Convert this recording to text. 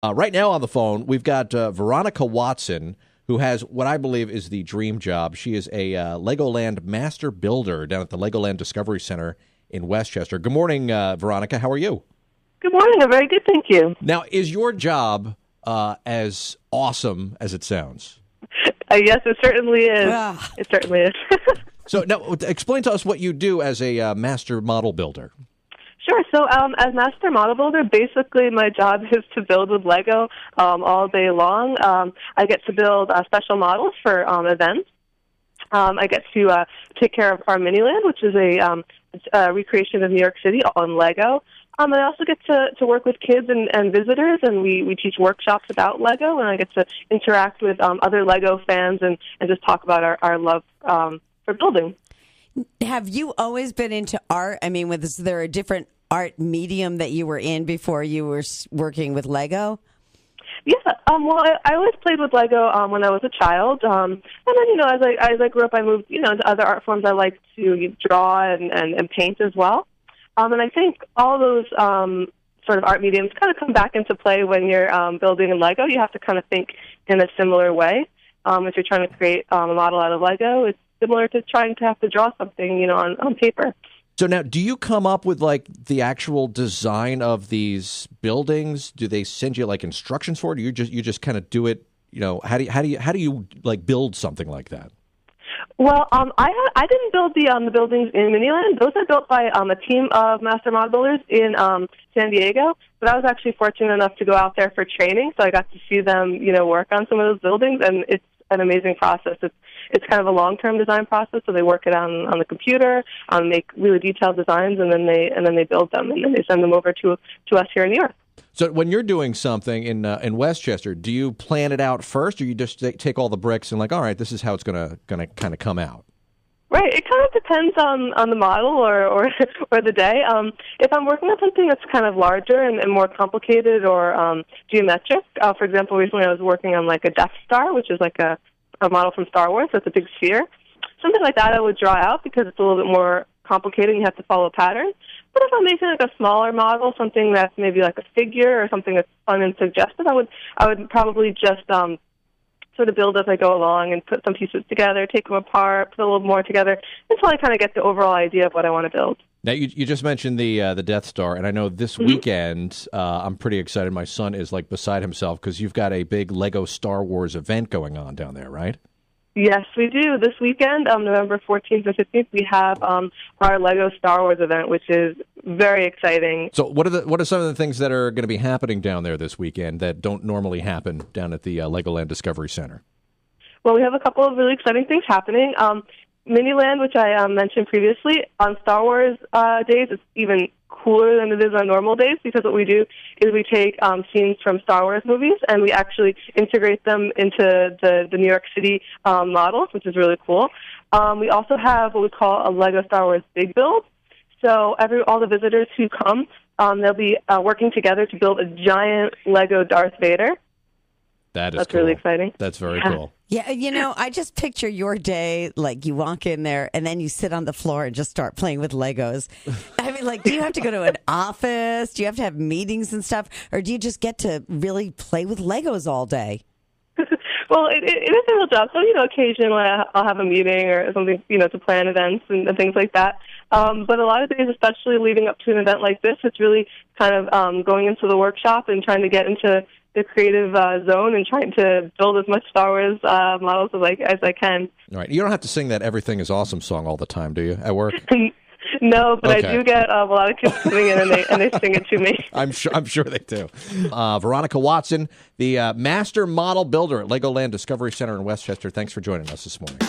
Right now on the phone, we've got Veronica Watson, who has what I believe is the dream job. She is a Legoland master builder down at the Legoland Discovery Center in Westchester. Good morning, Veronica. How are you? Good morning. I'm very good, thank you. Now, is your job as awesome as it sounds? Yes, it certainly is. It certainly is. So now, explain to us what you do as a master model builder. Sure. So as master model builder, basically my job is to build with Lego all day long. I get to build special models for events. I get to take care of our Miniland, which is a recreation of New York City on Lego. I also get to work with kids and visitors, and we teach workshops about Lego, and I get to interact with other Lego fans and just talk about our love for building. Have you always been into art? I mean, was there a different art medium that you were in before you were working with Lego? Yeah, well, I always played with Lego when I was a child, and then as I grew up, I moved into other art forms. I like to draw and paint as well, and I think all those sort of art mediums kind of come back into play when you're building in Lego. You have to kind of think in a similar way. If you're trying to create a model out of Lego, it's similar to trying to have to draw something on paper. So now, do you come up with like the actual design of these buildings? Do they send you like instructions for it? Or you just kind of do it? How do you like build something like that? Well, I didn't build the buildings in Miniland. Those are built by a team of master model builders in San Diego. But I was actually fortunate enough to go out there for training, so I got to see them work on some of those buildings, and it's an amazing process. It's kind of a long-term design process, so they work it on the computer, make really detailed designs, and then they build them, and then they send them over to us here in New York. So when you're doing something in Westchester, do you plan it out first, or you just take all the bricks and like, all right, this is how it's gonna kind of come out? Right. It kind of depends on the model or the day. If I'm working on something that's kind of larger and more complicated or geometric, for example, recently I was working on like a Death Star, which is like a model from Star Wars. So it's a big sphere. Something like that I would draw out because it's a little bit more complicated. You have to follow a pattern. But if I'm making like a smaller model, something that's maybe like a figure or something that's fun and suggestive, I would probably just sort of build as I go along and put some pieces together, take them apart, put a little more together until I kind of get the overall idea of what I want to build. Now, you just mentioned the Death Star, and I know this weekend I'm pretty excited. My son is like beside himself because you've got a big Lego Star Wars event going on down there, right? Yes, we do. This weekend, November 14th and 15th, we have our Lego Star Wars event, which is very exciting. So what are some of the things that are going to be happening down there this weekend that don't normally happen down at the Legoland Discovery Center? Well, we have a couple of really exciting things happening. Miniland, which I mentioned previously, on Star Wars days, it's even cooler than it is on normal days because what we do is we take scenes from Star Wars movies and we actually integrate them into the New York City models, which is really cool. We also have what we call a Lego Star Wars Big Build. So all the visitors who come, they'll be working together to build a giant Lego Darth Vader. That's cool. Really exciting. That's very cool. Yeah, I just picture your day, like you walk in there and then you sit on the floor and just start playing with Legos. I mean, like, do you have to go to an office? Do you have to have meetings and stuff? Or do you just get to really play with Legos all day? Well, it is a real job. So, occasionally I'll have a meeting or something, to plan events and things like that. But a lot of days, especially leading up to an event like this, it's really kind of going into the workshop and trying to get into the creative zone and trying to build as much Star Wars models as I can. All right. You don't have to sing that "Everything Is Awesome" song all the time, do you, at work? No, but okay. I do get a lot of kids coming in and they sing it to me. I'm sure they do. Veronica Watson, the master model builder at Legoland Discovery Center in Westchester. Thanks for joining us this morning.